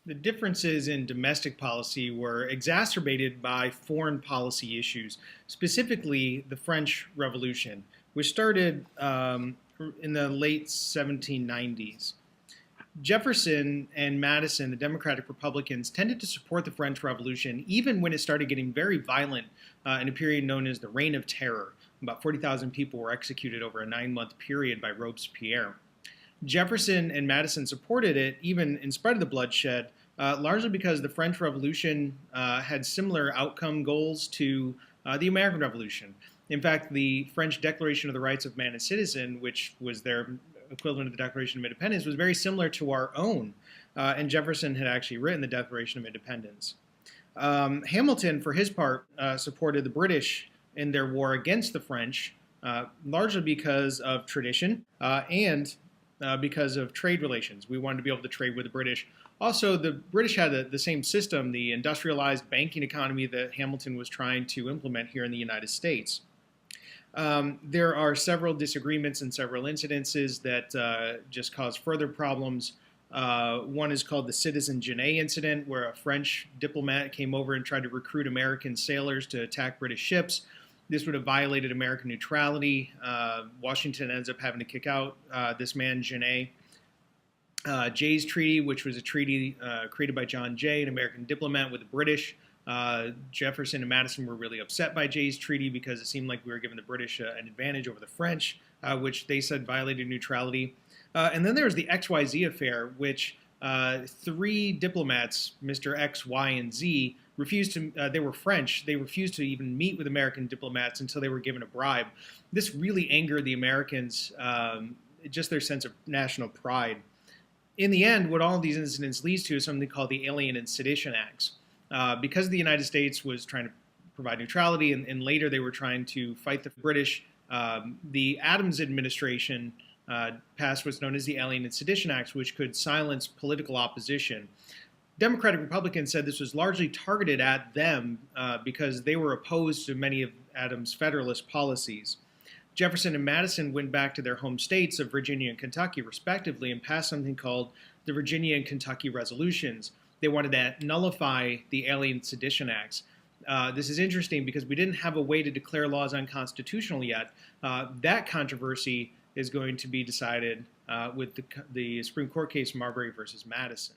The differences in domestic policy were exacerbated by foreign policy issues, specifically the French Revolution, which started in the late 1790s. Jefferson and Madison, the Democratic Republicans, tended to support the French Revolution even when it started getting very violent in a period known as the Reign of Terror. About 40,000 people were executed over a 9-month period by Robespierre. Jefferson and Madison supported it even in spite of the bloodshed, largely because the French Revolution had similar outcome goals to the American Revolution. In fact, the French Declaration of the Rights of Man and Citizen, which was their equivalent of the Declaration of Independence, was very similar to our own, and Jefferson had actually written the Declaration of Independence. Hamilton, for his part, supported the British in their war against the French, largely because of tradition and because of trade relations. We wanted to be able to trade with the British. Also, the British had the same system, the industrialized banking economy that Hamilton was trying to implement here in the United States. There are several disagreements and several incidences that just cause further problems. One is called the Citizen Janay incident, where a French diplomat came over and tried to recruit American sailors to attack British ships. This would have violated American neutrality. Washington ends up having to kick out this man, Janay. Jay's Treaty, which was a treaty created by John Jay, an American diplomat, with the British. Jefferson and Madison were really upset by Jay's Treaty because it seemed like we were giving the British an advantage over the French, which they said violated neutrality. And then there was the XYZ Affair, which 3 diplomats, Mr. X, Y, and Z, refused to, they were French, they refused to even meet with American diplomats until they were given a bribe. This really angered the Americans, just their sense of national pride. In the end, what all of these incidents leads to is something called the Alien and Sedition Acts. Because the United States was trying to provide neutrality and later they were trying to fight the British, the Adams administration passed what's known as the Alien and Sedition Acts, which could silence political opposition. Democratic Republicans said this was largely targeted at them because they were opposed to many of Adams' Federalist policies. Jefferson and Madison went back to their home states of Virginia and Kentucky, respectively, and passed something called the Virginia and Kentucky Resolutions. They wanted to nullify the Alien Sedition Acts. This is interesting because we didn't have a way to declare laws unconstitutional yet. That controversy is going to be decided with the Supreme Court case Marbury versus Madison.